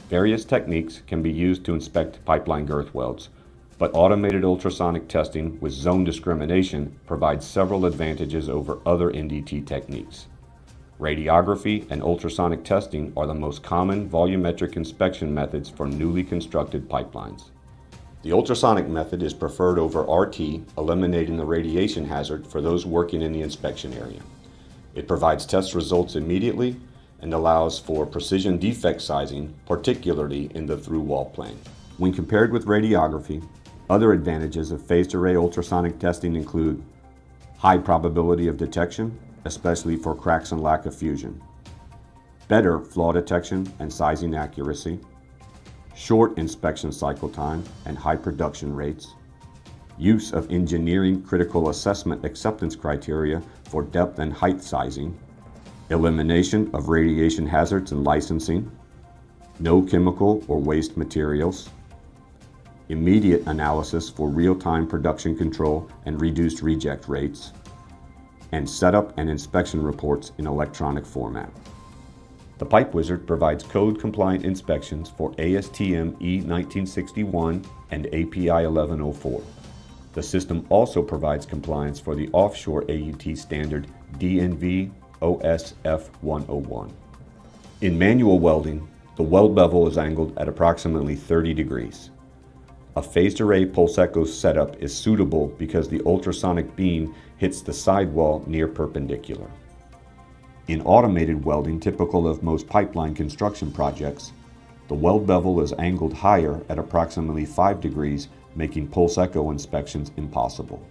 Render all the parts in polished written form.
Various techniques can be used to inspect pipeline girth welds, but automated ultrasonic testing with zone discrimination provides several advantages over other NDT techniques. Radiography and ultrasonic testing are the most common volumetric inspection methods for newly constructed pipelines. The ultrasonic method is preferred over RT, eliminating the radiation hazard for those working in the inspection area. It provides test results immediately and allows for precision defect sizing, particularly in the through-wall plane. When compared with radiography, other advantages of phased array ultrasonic testing include high probability of detection, especially for cracks and lack of fusion, better flaw detection and sizing accuracy, short inspection cycle time and high production rates, use of engineering critical assessment acceptance criteria for depth and height sizing, elimination of radiation hazards and licensing, no chemical or waste materials, immediate analysis for real-time production control and reduced reject rates, and setup and inspection reports in electronic format. The PipeWIZARD provides code-compliant inspections for ASTM E-1961 and API 1104. The system also provides compliance for the offshore AUT standard DNV OSF 101. In manual welding, the weld bevel is angled at approximately 30 degrees. A phased array pulse echo setup is suitable because the ultrasonic beam hits the sidewall near perpendicular. In automated welding typical of most pipeline construction projects, the weld bevel is angled higher at approximately 5 degrees, making pulse echo inspections impossible.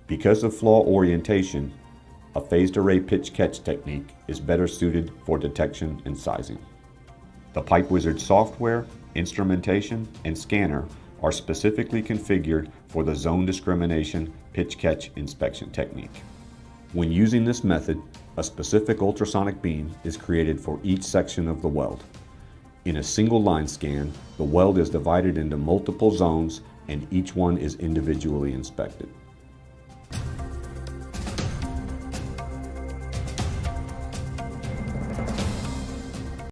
Because of flaw orientation, a phased array pitch catch technique is better suited for detection and sizing. The PipeWIZARD software, instrumentation, and scanner are specifically configured for the zone discrimination pitch catch inspection technique. When using this method, a specific ultrasonic beam is created for each section of the weld. In a single line scan, the weld is divided into multiple zones and each one is individually inspected.